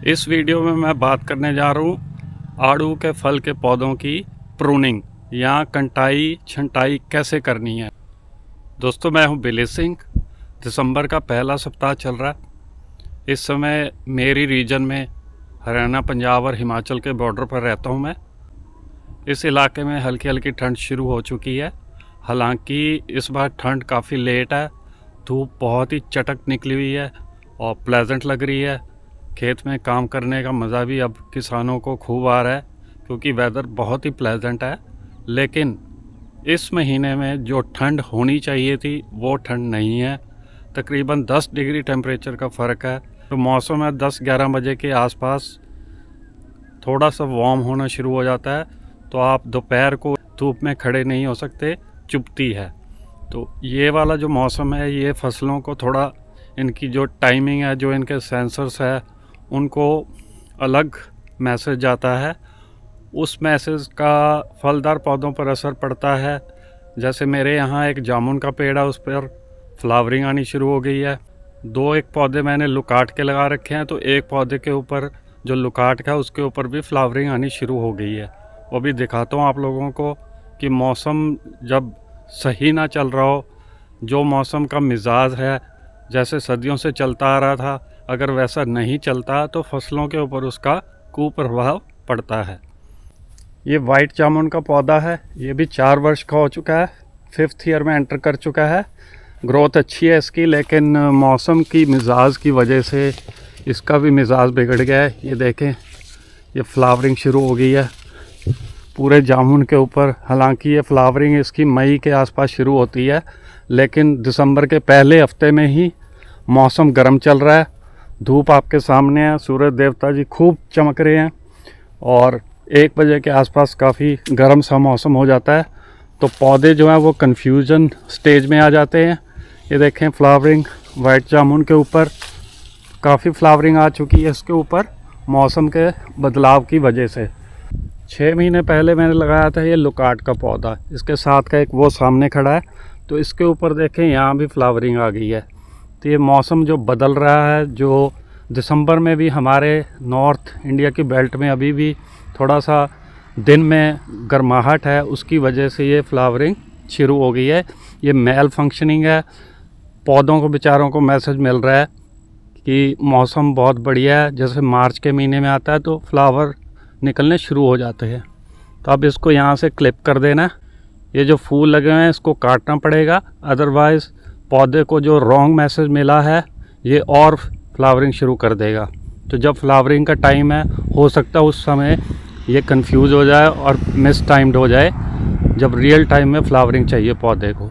इस वीडियो में मैं बात करने जा रहा हूँ आड़ू के फल के पौधों की प्रूनिंग या कटाई छंटाई कैसे करनी है। दोस्तों, मैं हूँ बिली सिंह। दिसंबर का पहला सप्ताह चल रहा है। इस समय मेरी रीजन में हरियाणा, पंजाब और हिमाचल के बॉर्डर पर रहता हूँ मैं। इस इलाके में हल्की हल्की ठंड शुरू हो चुकी है। हालांकि इस बार ठंड काफ़ी लेट है। धूप बहुत ही चटक निकली हुई है और प्लेजेंट लग रही है। खेत में काम करने का मज़ा भी अब किसानों को खूब आ रहा है क्योंकि वेदर बहुत ही प्लेजेंट है। लेकिन इस महीने में जो ठंड होनी चाहिए थी वो ठंड नहीं है। तकरीबन 10 डिग्री टेम्परेचर का फ़र्क है। तो मौसम है 10-11 बजे के आसपास थोड़ा सा वार्म होना शुरू हो जाता है, तो आप दोपहर को धूप में खड़े नहीं हो सकते, चुभती है। तो ये वाला जो मौसम है ये फसलों को थोड़ा, इनकी जो टाइमिंग है, जो इनके सेंसर्स है, उनको अलग मैसेज जाता है। उस मैसेज का फलदार पौधों पर असर पड़ता है। जैसे मेरे यहाँ एक जामुन का पेड़ है, उस पर फ्लावरिंग आनी शुरू हो गई है। एक पौधे मैंने लुकाट के लगा रखे हैं, तो एक पौधे के ऊपर जो लुकाट का उसके ऊपर भी फ्लावरिंग आनी शुरू हो गई है। वो भी दिखाता हूँ आप लोगों को कि मौसम जब सही ना चल रहा हो, जो मौसम का मिजाज है जैसे सदियों से चलता आ रहा था, अगर वैसा नहीं चलता तो फसलों के ऊपर उसका कुप्रभाव पड़ता है। ये वाइट जामुन का पौधा है। ये भी 4 वर्ष का हो चुका है, 5th ईयर में एंटर कर चुका है। ग्रोथ अच्छी है इसकी, लेकिन मौसम की मिजाज की वजह से इसका भी मिजाज बिगड़ गया है। ये देखें, ये फ्लावरिंग शुरू हो गई है पूरे जामुन के ऊपर। हालांकि ये फ्लावरिंग इसकी मई के आसपास शुरू होती है, लेकिन दिसंबर के पहले हफ्ते में ही मौसम गर्म चल रहा है। धूप आपके सामने है, सूरज देवता जी खूब चमक रहे हैं और 1 बजे के आसपास काफ़ी गर्म सा मौसम हो जाता है। तो पौधे जो हैं वो कन्फ्यूजन स्टेज में आ जाते हैं। ये देखें, फ्लावरिंग वाइट जामुन के ऊपर काफ़ी फ्लावरिंग आ चुकी है इसके ऊपर, मौसम के बदलाव की वजह से। 6 महीने पहले मैंने लगाया था ये लुकाट का पौधा, इसके साथ का एक वो सामने खड़ा है, तो इसके ऊपर देखें यहाँ भी फ्लावरिंग आ गई है। तो ये मौसम जो बदल रहा है, जो दिसंबर में भी हमारे नॉर्थ इंडिया की बेल्ट में अभी भी थोड़ा सा दिन में गर्माहट है, उसकी वजह से ये फ्लावरिंग शुरू हो गई है। ये मेल फंक्शनिंग है। पौधों को बेचारों को मैसेज मिल रहा है कि मौसम बहुत बढ़िया है। जैसे मार्च के महीने में आता है तो फ्लावर निकलने शुरू हो जाते हैं। तो अब इसको यहाँ से क्लिप कर देना। ये जो फूल लगे हुए हैं इसको काटना पड़ेगा, अदरवाइज़ पौधे को जो रॉन्ग मैसेज मिला है ये और फ्लावरिंग शुरू कर देगा। तो जब फ्लावरिंग का टाइम है, हो सकता है उस समय ये कंफ्यूज हो जाए और मिस टाइम्ड हो जाए, जब रियल टाइम में फ्लावरिंग चाहिए पौधे को।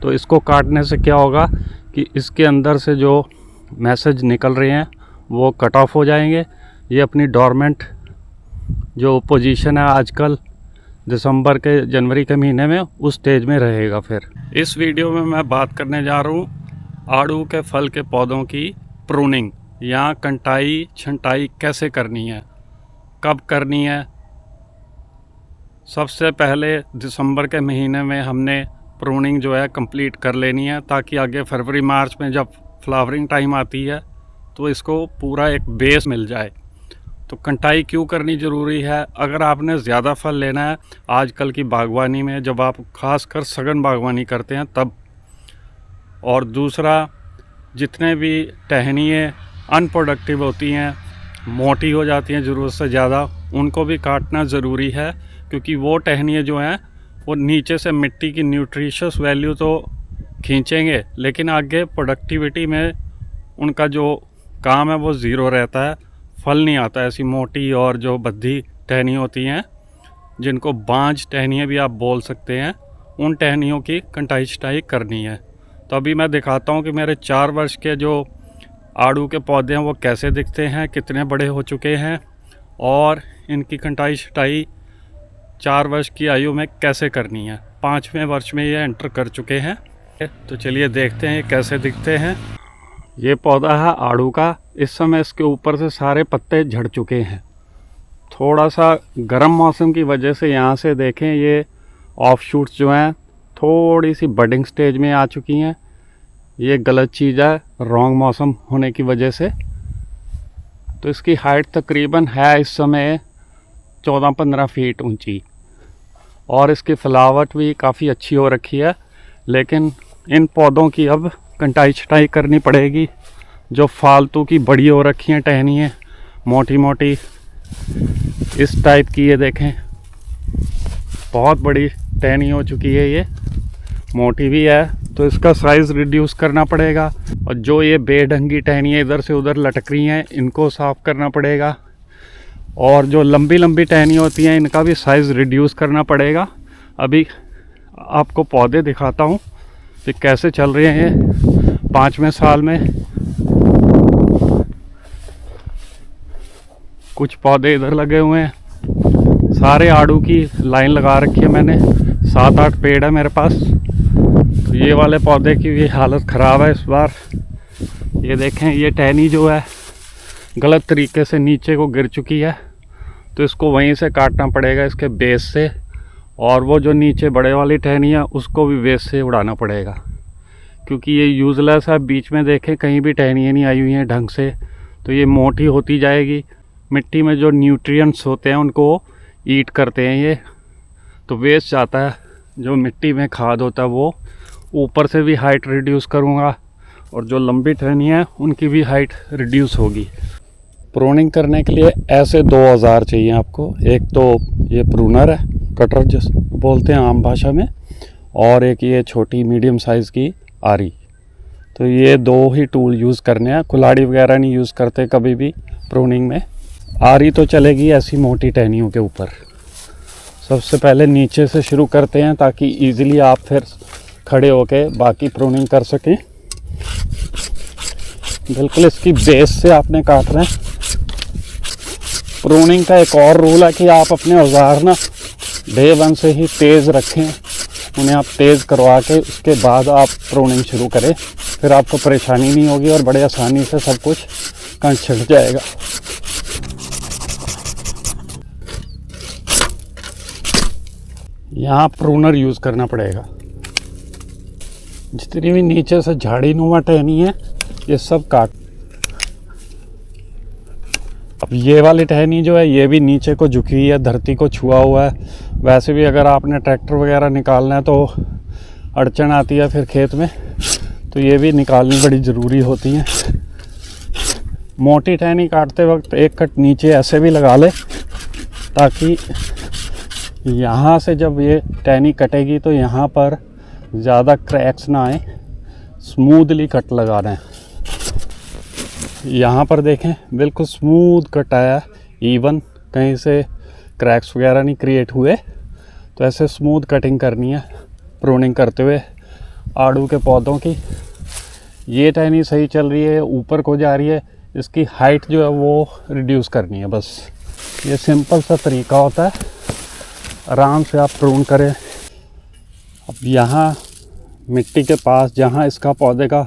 तो इसको काटने से क्या होगा कि इसके अंदर से जो मैसेज निकल रहे हैं वो कट ऑफ हो जाएंगे। ये अपनी डोरमेंट जो पोजीशन है आजकल दिसंबर के जनवरी के महीने में, उस स्टेज में रहेगा। फिर इस वीडियो में मैं बात करने जा रहा हूँ आड़ू के फल के पौधों की प्रूनिंग या कटाई छंटाई कैसे करनी है, कब करनी है। सबसे पहले दिसंबर के महीने में हमने प्रूनिंग जो है कंप्लीट कर लेनी है, ताकि आगे फरवरी मार्च में जब फ्लावरिंग टाइम आती है तो इसको पूरा एक बेस मिल जाए। तो कटाई क्यों करनी ज़रूरी है? अगर आपने ज़्यादा फल लेना है आजकल की बागवानी में, जब आप खासकर सघन बागवानी करते हैं तब, और दूसरा जितने भी टहनियाँ अनप्रोडक्टिव होती हैं, मोटी हो जाती हैं ज़रूरत से ज़्यादा, उनको भी काटना ज़रूरी है। क्योंकि वो टहनियाँ जो हैं वो नीचे से मिट्टी की न्यूट्रिशियस वैल्यू तो खींचेंगे, लेकिन आगे प्रोडक्टिविटी में उनका जो काम है वो ज़ीरो रहता है, फल नहीं आता। ऐसी मोटी और जो बद्धी टहनियाँ होती हैं, जिनको बांझ टहनियाँ भी आप बोल सकते हैं, उन टहनियों की कटाई छटाई करनी है। तो अभी मैं दिखाता हूँ कि मेरे 4 वर्ष के जो आड़ू के पौधे हैं वो कैसे दिखते हैं, कितने बड़े हो चुके हैं, और इनकी कटाई छटाई 4 वर्ष की आयु में कैसे करनी है। 5वें वर्ष में ये एंटर कर चुके हैं। तो चलिए देखते हैं ये कैसे दिखते हैं। ये पौधा है आड़ू का। इस समय इसके ऊपर से सारे पत्ते झड़ चुके हैं। थोड़ा सा गर्म मौसम की वजह से यहाँ से देखें, ये ऑफ शूट्स जो हैं थोड़ी सी बडिंग स्टेज में आ चुकी हैं। ये गलत चीज़ है, रॉन्ग मौसम होने की वजह से। तो इसकी हाइट तकरीबन है इस समय 14-15 फीट ऊंची, और इसकी फ्लावट भी काफ़ी अच्छी हो रखी है। लेकिन इन पौधों की अब कटाई छटाई करनी पड़ेगी। जो फालतू की बड़ी हो रखी हैं टहनियाँ मोटी मोटी इस टाइप की, ये देखें बहुत बड़ी टहनी हो चुकी है, ये मोटी भी है, तो इसका साइज़ रिड्यूस करना पड़ेगा। और जो ये बेढंगी टहनियाँ इधर से उधर लटक रही हैं इनको साफ़ करना पड़ेगा। और जो लंबी लंबी टहनी होती हैं इनका भी साइज़ रिड्यूस करना पड़ेगा। अभी आपको पौधे दिखाता हूँ कि कैसे चल रहे हैं ये 5वें साल में। कुछ पौधे इधर लगे हुए हैं, सारे आड़ू की लाइन लगा रखी है मैंने, 7-8 पेड़ है मेरे पास। तो ये वाले पौधे की भी हालत ख़राब है इस बार। ये देखें, ये टहनी जो है गलत तरीके से नीचे को गिर चुकी है, तो इसको वहीं से काटना पड़ेगा इसके बेस से। और वो जो नीचे बड़े वाली टहनी है उसको भी बेस से उड़ाना पड़ेगा, क्योंकि ये यूज़लेस है। बीच में देखें कहीं भी टहनियाँ नहीं आई हुई हैं ढंग से, तो ये मोटी होती जाएगी। मिट्टी में जो न्यूट्रिएंट्स होते हैं उनको ईट करते हैं ये, तो वेस्ट जाता है। जो मिट्टी में खाद होता है वो ऊपर से भी हाइट रिड्यूस करूँगा, और जो लंबी टहनी है उनकी भी हाइट रिड्यूस होगी। प्रूनिंग करने के लिए ऐसे 2 औजार चाहिए आपको। एक तो ये प्रूनर है, कटर जिस बोलते हैं आम भाषा में, और एक ये छोटी मीडियम साइज़ की आरी। तो ये 2 ही टूल यूज़ करने हैं, कुल्हाड़ी वगैरह नहीं यूज़ करते कभी भी प्रूनिंग में। आरी तो चलेगी ऐसी मोटी टहनियों के ऊपर। सबसे पहले नीचे से शुरू करते हैं ताकि ईज़िली आप फिर खड़े होके बाकी प्रूनिंग कर सकें। बिल्कुल इसकी बेस से आपने काटना है। प्रूनिंग का एक और रूल है कि आप अपने औजार ना डे 1 से ही तेज़ रखें, उन्हें आप तेज़ करवा के उसके बाद आप प्रूनिंग शुरू करें, फिर आपको परेशानी नहीं होगी और बड़े आसानी से सब कुछ कट छिड़ जाएगा। यहाँ प्रूनर यूज़ करना पड़ेगा। जितनी भी नीचे से झाड़ी नुमा टहनी है ये सब काट। अब ये वाली टहनी जो है ये भी नीचे को झुकी हुई है, धरती को छुआ हुआ है। वैसे भी अगर आपने ट्रैक्टर वगैरह निकालना है तो अड़चन आती है फिर खेत में, तो ये भी निकालनी बड़ी ज़रूरी होती है। मोटी टहनी काटते वक्त एक कट नीचे ऐसे भी लगा ले, ताकि यहाँ से जब ये टहनी कटेगी तो यहाँ पर ज़्यादा क्रैक्स ना आए। स्मूथली कट लगाना है। यहाँ पर देखें बिल्कुल स्मूथ कट आया, इवन, कहीं से क्रैक्स वगैरह नहीं क्रिएट हुए। तो ऐसे स्मूथ कटिंग करनी है प्रूनिंग करते हुए आड़ू के पौधों की। ये टहनी सही चल रही है, ऊपर को जा रही है, इसकी हाइट जो है वो रिड्यूस करनी है बस। ये सिंपल सा तरीका होता है, आराम से आप प्रून करें। अब यहाँ मिट्टी के पास जहाँ इसका पौधे का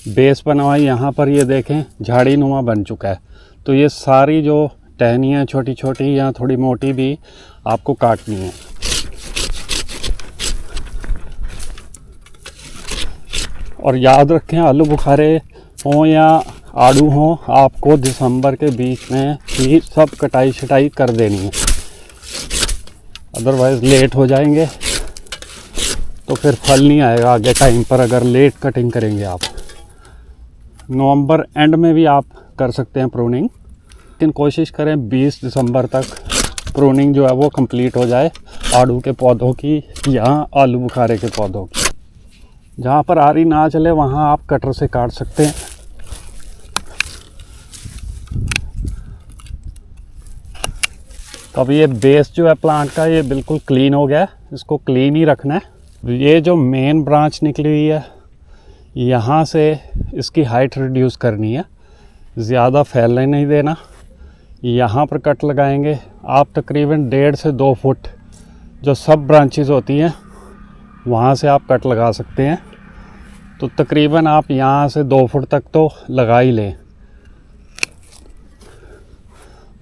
बेस बना हुआ है, यहाँ पर ये देखें झाड़ी नुमा बन चुका है। तो ये सारी जो टहनियाँ छोटी छोटी या थोड़ी मोटी भी आपको काटनी है। और याद रखें, आलू बुखारे हों या आड़ू हों, आपको दिसंबर के बीच में ही सब कटाई छटाई कर देनी है, अदरवाइज़ लेट हो जाएंगे तो फिर फल नहीं आएगा आगे टाइम पर, अगर लेट कटिंग करेंगे आप। नवंबर एंड में भी आप कर सकते हैं प्रूनिंग, लेकिन कोशिश करें 20 दिसंबर तक प्रूनिंग जो है वो कंप्लीट हो जाए आड़ू के पौधों की या आलू बुखारे के पौधों की। जहाँ पर आरी ना चले वहाँ आप कटर से काट सकते हैं। तो अब ये बेस जो है प्लांट का ये बिल्कुल क्लीन हो गया है, इसको क्लीन ही रखना है। ये जो मेन ब्रांच निकली हुई है यहाँ से इसकी हाइट रिड्यूस करनी है, ज़्यादा फैलने नहीं देना। यहाँ पर कट लगाएंगे आप तकरीबन 1.5 से 2 फुट, जो सब ब्रांचेस होती हैं वहाँ से आप कट लगा सकते हैं। तो तकरीबन आप यहाँ से 2 फुट तक तो लगा ही लें।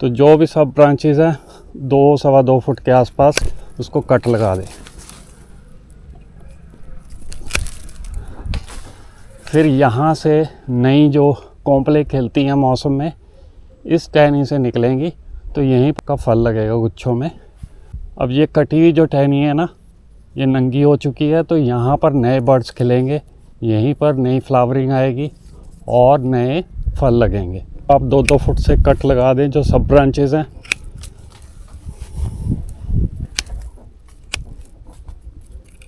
तो जो भी सब ब्रांचेस हैं 2 सवा 2 फुट के आसपास उसको कट लगा दें। फिर यहाँ से नई जो कॉम्प्ले खिलती हैं मौसम में, इस टहनी से निकलेंगी तो यहीं का फल लगेगा गुच्छों में। अब ये कटी हुई जो टहनी है ना, ये नंगी हो चुकी है, तो यहाँ पर नए बर्ड्स खिलेंगे, यहीं पर नई फ्लावरिंग आएगी और नए फल लगेंगे। आप 2-2 फुट से कट लगा दें जो सब ब्रांचेस हैं।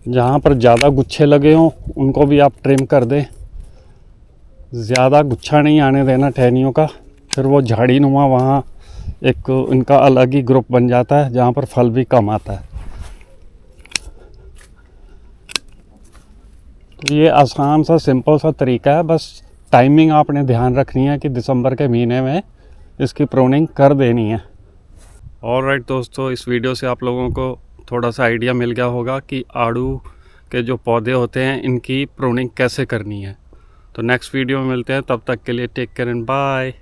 जहाँ पर ज़्यादा गुच्छे लगे हों उनको भी आप ट्रिम कर दें। ज़्यादा गुच्छा नहीं आने देना टहनियों का, फिर वो झाड़ी नुमा वहाँ एक इनका अलग ही ग्रुप बन जाता है जहाँ पर फल भी कम आता है। तो ये आसान सा सिंपल सा तरीका है, बस टाइमिंग आपने ध्यान रखनी है कि दिसंबर के महीने में इसकी प्रूनिंग कर देनी है। ऑलराइट दोस्तों, इस वीडियो से आप लोगों को थोड़ा सा आइडिया मिल गया होगा कि आड़ू के जो पौधे होते हैं इनकी प्रूनिंग कैसे करनी है। तो नेक्स्ट वीडियो में मिलते हैं, तब तक के लिए टेक केयर एंड बाय।